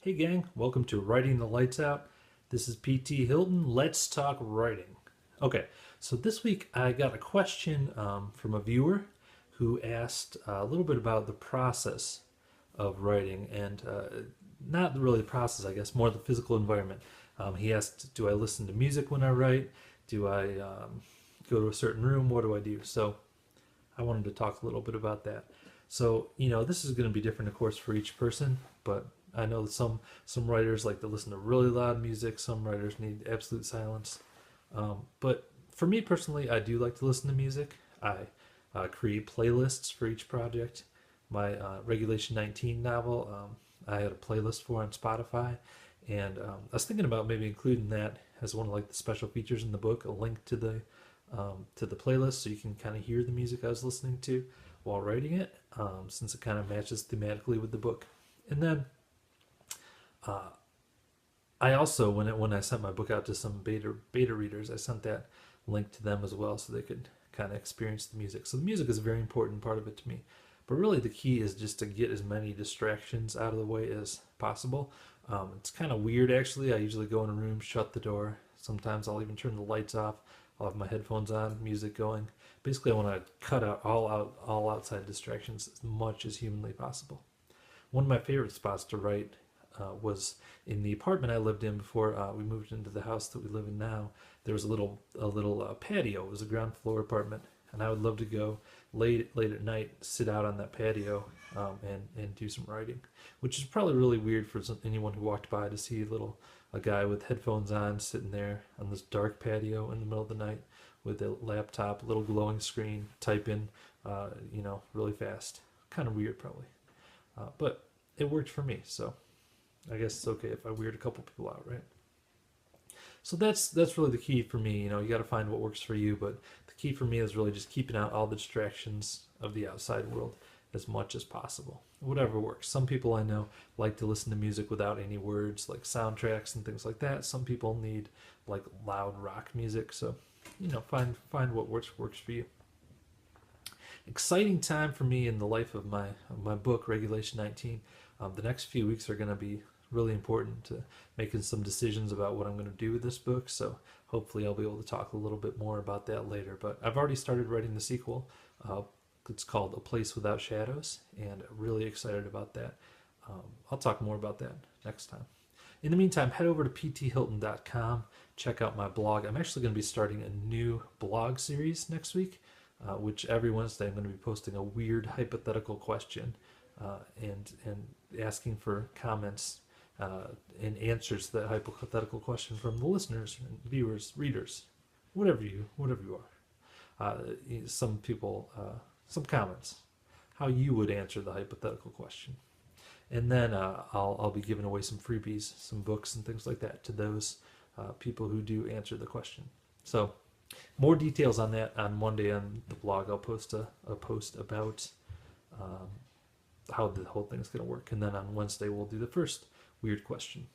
Hey gang, welcome to Writing the Lights Out. This is PT Hilton. Let's talk writing. Okay, so this week I got a question from a viewer who asked a little bit about the process of writing and not really the process, I guess, more the physical environment. He asked, do I listen to music when I write? Do I go to a certain room? What do I do? So I wanted to talk a little bit about that. So, this is going to be different, of course, for each person, but I know that some writers like to listen to really loud music. Some writers need absolute silence. But for me personally, I do like to listen to music. I create playlists for each project. My Regulation 19 novel, I had a playlist for on Spotify, and I was thinking about maybe including that as one of like the special features in the book, a link to the playlist, so you can kind of hear the music I was listening to while writing it, since it kind of matches thematically with the book. And then uh, I also, when I sent my book out to some beta readers, I sent that link to them as well, so they could kind of experience the music. So the music is a very important part of it to me. But really, the key is just to get as many distractions out of the way as possible. It's kind of weird, actually. I usually go in a room, shut the door. Sometimes I'll even turn the lights off. I'll have my headphones on, music going. Basically, I want to cut out all outside distractions as much as humanly possible. One of my favorite spots to write was in the apartment I lived in before we moved into the house that we live in now. There was a little patio. It was a ground floor apartment, and I would love to go late at night, sit out on that patio, and do some writing, which is probably really weird for anyone who walked by to see a guy with headphones on sitting there on this dark patio in the middle of the night with a laptop, little glowing screen, typing, really fast. Kind of weird, probably. But it worked for me, so I guess it's okay if I weird a couple people out, right? So that's really the key for me. You got to find what works for you, but the key for me is really just keeping out all the distractions of the outside world as much as possible. Whatever works. Some people I know like to listen to music without any words, like soundtracks and things like that. Some people need like loud rock music. So, find what works for you. Exciting time for me in the life of my book Regulation 19. The next few weeks are going to be really important to making some decisions about what I'm going to do with this book. So hopefully I'll be able to talk a little bit more about that later. But I've already started writing the sequel. It's called A Place Without Shadows, and I'm really excited about that. I'll talk more about that next time. In the meantime, head over to pthilton.com. Check out my blog. I'm actually going to be starting a new blog series next week, which every Wednesday I'm going to be posting a weird hypothetical question and asking for comments and answers to that hypothetical question from the listeners, viewers, readers, whatever you are. Some people, some comments, how you would answer the hypothetical question, and then I'll be giving away some freebies, some books and things like that to those people who do answer the question. So more details on that on Monday on the blog. I'll post a post about um, how the whole thing's going to work, and then on Wednesday we'll do the first weird question.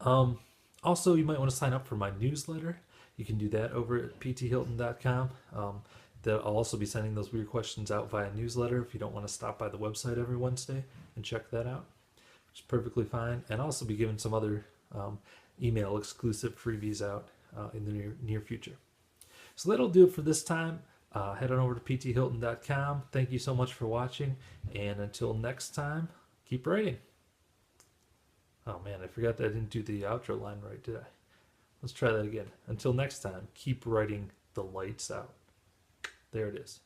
Um, Also, you might want to sign up for my newsletter. You can do that over at pthilton.com. I'll also be sending those weird questions out via newsletter if you don't want to stop by the website every Wednesday and check that out, which is perfectly fine. And I'll also be giving some other email exclusive freebies out in the near future. So that'll do it for this time. Head on over to pthilton.com. Thank you so much for watching, and until next time, keep writing. Oh man, I forgot that I didn't do the outro line right, did I? Let's try that again. Until next time, keep writing the lights out. There it is.